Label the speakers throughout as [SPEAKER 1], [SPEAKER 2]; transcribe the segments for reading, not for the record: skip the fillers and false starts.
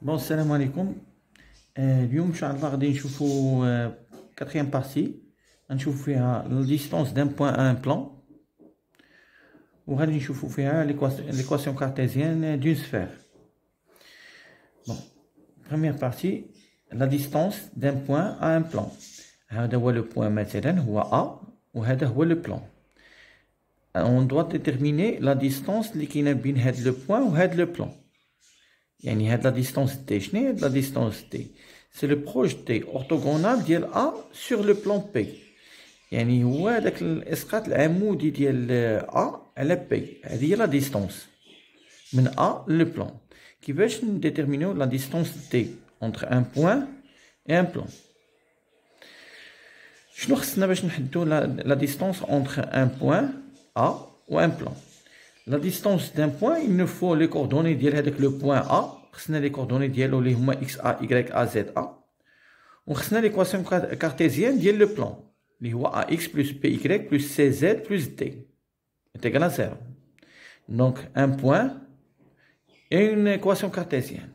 [SPEAKER 1] Bon, salam alaikum. اليوم إن شاء الله غادي نشوفوا quatrième partie غنشوفوا فيها la distance d'un point à un plan وغادي نشوفوا فيها l'équation cartésienne d'une sphère. Bon, première partie, la distance d'un point à un plan. هذا هو le point مثلا هو A وهذا هو le plan. On doit déterminer la distance اللي كاينه بين هذا le point وهذا le plan. يعني هاد la distance T شنو هي هاد la distance T c'est le projeté orthogonal ديال A sur le plan P يعني هو داك الاسقاط العمودي ديال A على P هذه هي la distance من A le plan كيفاش نديتيرمينيو la distance T entre un point et un plan شنو خصنا باش نحددو la distance entre un point A ou un plan. La distance d'un point, il nous faut les coordonnées avec le point A. خصنا les coordonnées ديالو اللي هما x a y a z a. وخصنا l'équation cartésienne ديال le plan اللي هو ax plus by plus cz plus d est égal à 0. Donc un point et une équation cartésienne.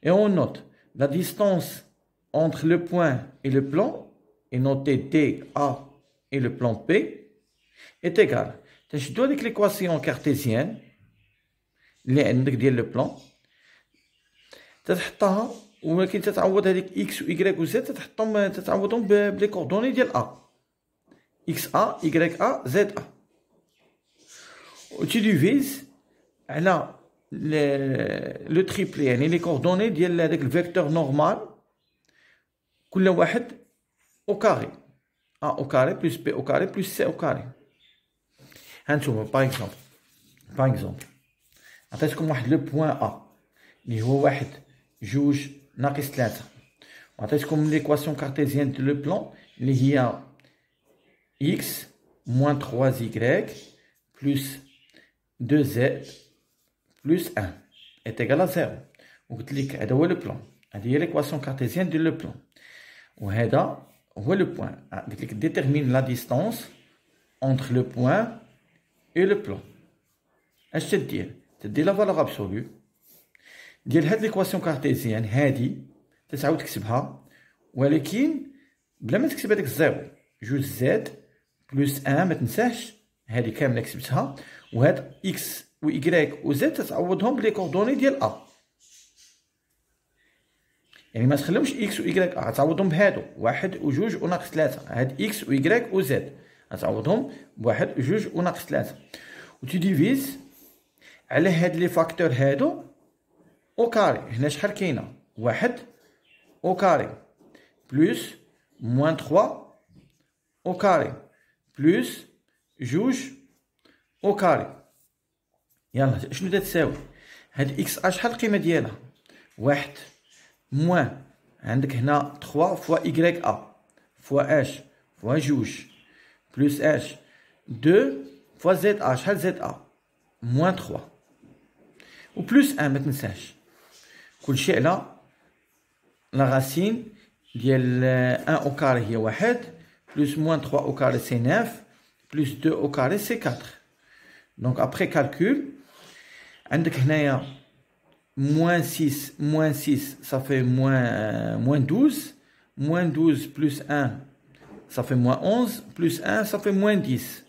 [SPEAKER 1] Et on note la distance entre le point et le plan est notée dA et le plan P est égale. تنشدو هذيك ليكواسيون كارتيزيان اللي عندك ديال لو بلان تتحطها ولكن تتعوض هذيك اكس و ايكغيك و زد تتعوضهم بلي كوردوني ديال ا اكس ا ايكغيك ا زد ا و تديفيز على لو تريبلي يعني لي كوردوني ديال هذاك الفيكتور نورمال كل واحد او كاري ا او كاري بلس بي او كاري بلس سي او كاري. هانتوما باغ اكزومبل عطيتكم واحد لو بوين ا اللي هو واحد جوج ناقص ثلاثة وعطيتكم ليكواسيون كارتيزيان دو لو بلان اللي هي اكس موان 3 زيكغيك بلس 2 زد بلس 1 est égal à 0 وقلت لك هذا هو لو بلان هذه هي ليكواسيون كارتيزيان دو لو بلان وهذا هو لو بوين قلت لك ديتيرمين لا ديستانس entre le point et le plan. اش تدير لا فالور ابسولو ديال هاد ليكواسيون كارتيزيان هادي تتعاود تكتبها ولكن بلا ما تكتب هذاك الزيرو جوج زد بلس 1 ما تنساش هادي كامله كتبتها وهاد اكس و ايكغيك و زد تتعوضهم بلي كوردوني ديال ا يعني ما تخليهمش اكس و ايكغيك ا تعوضهم بهادو واحد و جوج و ناقص 3 هاد اكس و ايكغيك و زد غتعوضهم بواحد جوج و ناقص 3 و تديفيز على هاد لي فاكتور هادو او كاري هنا شحال كاينه واحد او كاري بلس موان 3 او كاري بلس جوج او كاري يلا شنو تساوي هاد اكس ا شحال القيمه ديالها واحد موان عندك هنا 3 فوا ايكغيك ا فوا اش فوا جوج plus h 2 fois za شحال za moins 3 و plus 1 ما تنساش كلشي على لا راسين ديال 1 au carré هي 1 plus moins 3 au carré c'est 9 plus 2 au carré c'est 4 donc après calcul عندك هنايا moins 6 ça fait moins 12 moins 12 plus 1 ça fait moins 11, plus 1, ça fait moins 10.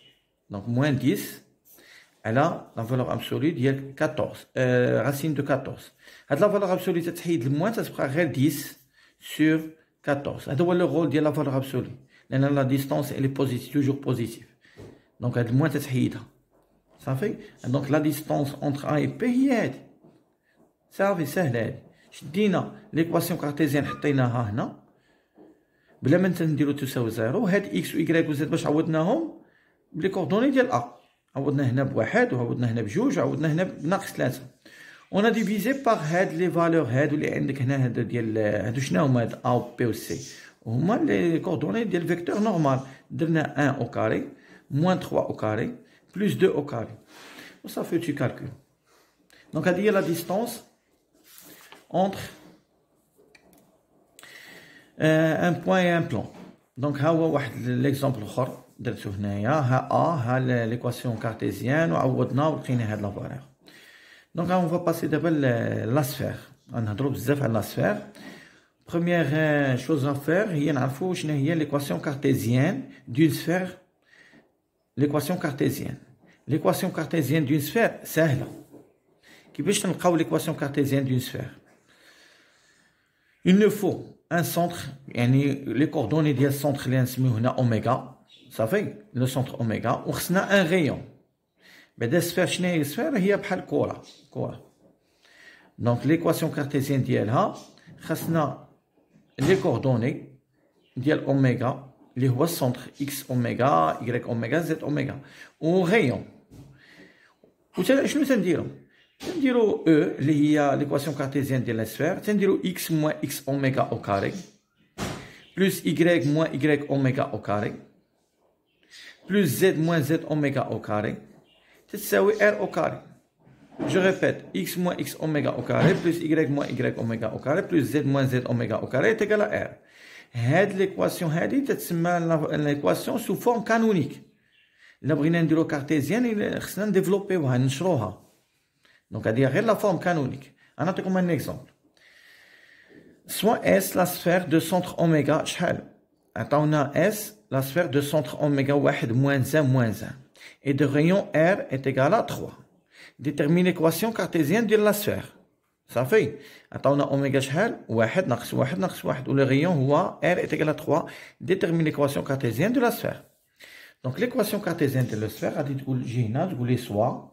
[SPEAKER 1] Donc, moins 10, elle a la valeur absolue de 14, racine de 14. La valeur absolue de moins, ça sera 10 sur 14. C'est le rôle de la valeur absolue. La distance, elle est positive, toujours positive. Donc, elle moins, ça fait. Donc, la distance entre A et P, ça fait simple. Je dis, l'équation cartésienne, حطيناها هنا. بلا ما نديرو تساوي زيرو هاد اكس و ايكغيك و زد باش عوضناهم بلي كوردوني ديال ا عوضنا هنا بواحد وعوضنا هنا بجوج وعوضنا هنا بناقص 3 اون ديفيزي باغ هاد لي فالور هادو اللي عندك هنا هادو ديال هادو شنو هما هاد ا و بي و سي هما لي كوردوني ديال فيكتور نورمال درنا 1 او كاري موان 3 او كاري بلس 2 او كاري و صافي tu calcules دونك هادي هي لا ديستانس entre un point et un plan. Donc, l'exemple الاخر درتو هنايا ها l'équation cartésienne وعوضنا ولقينا هاد لا فالور. Donc, on va passer d'abord la sphère. غنهضروا بزاف على لا سفير. بروميير شوز ا فير هي نعرفوا شنو هي ليكواسيون كارتيزيان دون سفير. ليكواسيون كارتيزيان دون سفير سهله. كيفاش نلقاو ليكواسيون كارتيزيان دون سفير؟ il nous faut un centre يعني لي كوردوني ديال السونتر اللي نسميوه هنا اوميغا صافي لو سونتر اوميغا وخصنا ان غيون. بعدا السفير شنو هي السفير؟ هي بحال كره. دونك ليكواسيون كارتيزيان ديالها خصنا لي كوردوني ديال اوميغا اللي هو السونتر اكس اوميغا y اوميغا زد اوميغا و غيون. و شنو تنديرو او اللي هي ليكواسيون كارتيزيان ديال السفير تنديرو x موان x اوميغا او كاري بلس y موان y اوميغا او كاري بلس z موان z اوميغا او كاري تساوي r او كاري. Je répète, x moins x oméga au carré plus y moins y oméga au carré plus z moins z oméga au carré est égal à r. Cette l'équation est l'équation sous forme canonique. La brine de cartésienne, il est développé ou نشروها. Donc, à dire la forme canonique. On a comme un exemple. Soit S la sphère de centre oméga شحال. Attends, on a S la sphère de centre oméga 1 moins 1 moins 1 et de rayon R est égal à 3. Détermine l'équation cartésienne de la sphère. Ça fait. Attends, on a oméga شحال 1 ناقص 1 ناقص 1 و le rayon هو R est égal à 3. Détermine l'équation cartésienne de la sphère. Donc l'équation cartésienne de la sphère غادي تقول جي هنا تقول لي soit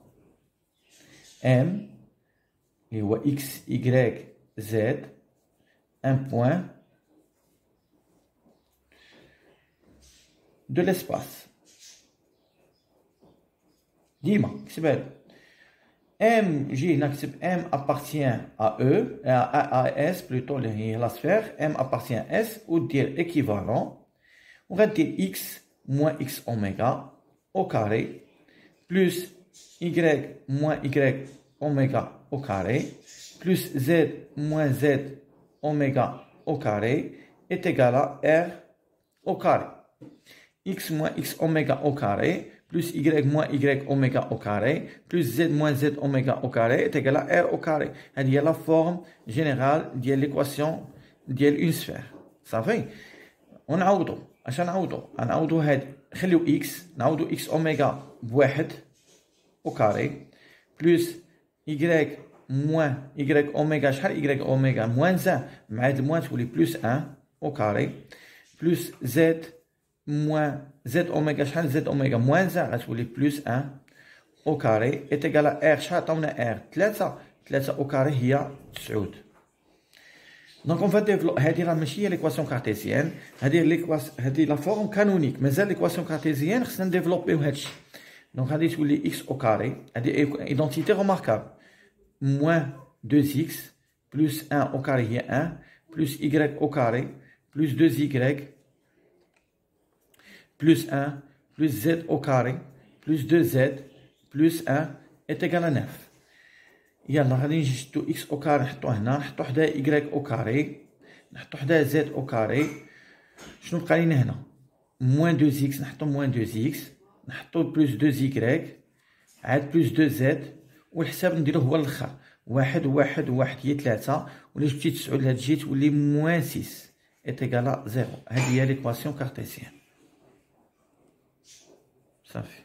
[SPEAKER 1] M اللي هو x y z un point de l'espace. ديما كتبها لي M جي هنا نكتب M appartient à E à S plutôt اللي هي la sphère M appartient à S ودير équivalent وغادير x moins x oméga au carré plus y moins y oméga au carré plus z moins z oméga au carré est égal à r au carré. X moins x oméga au carré plus y moins y oméga au carré plus z moins z oméga au carré est égal à r au carré. هذه هي la forme générale ديال l'équation ديال une sphère. صافي ونعوضو اش نعوضو هاد نخليو x نعوضو x اوميغا بواحد au carré plus y moins y oméga شحال y oméga moins 1 مع هاد الموان تولي plus 1 au carré plus z moins z oméga شحال z oméga moins 1 غتولي plus 1 au carré est égal à r شحال عطاونا r 3 au carré هي 9. Donc on va développer هذه راه ماشي هي ليكواسيون كارتيزيان هذه لا فورم كانونيك مازال ليكواسيون كارتيزيان خصنا نديفلوبيو هادشي. دونك غادي تولي x au carré هذه ايدونتيتي remarquable moins 2x plus 1 au carré هي 1 plus y au carré plus 2y plus 1 plus z au carré plus 2z plus 1 est égal à 9. يلا غادي نشدو x au carré نحطوه هنا نحطو حدا y au carré نحطو حدا z au carré شنو بقى لينا هنا moins 2x نحطو moins 2x نحطو plus 2y عاد plus 2z والحساب نديروه هو الاخر واحد وواحد وواحد هي 3 ولا جبتي 9 لهاد الجهه تولي moins 6 est égal à 0. هذه هي ليكواسيون كارتيزيان صافي.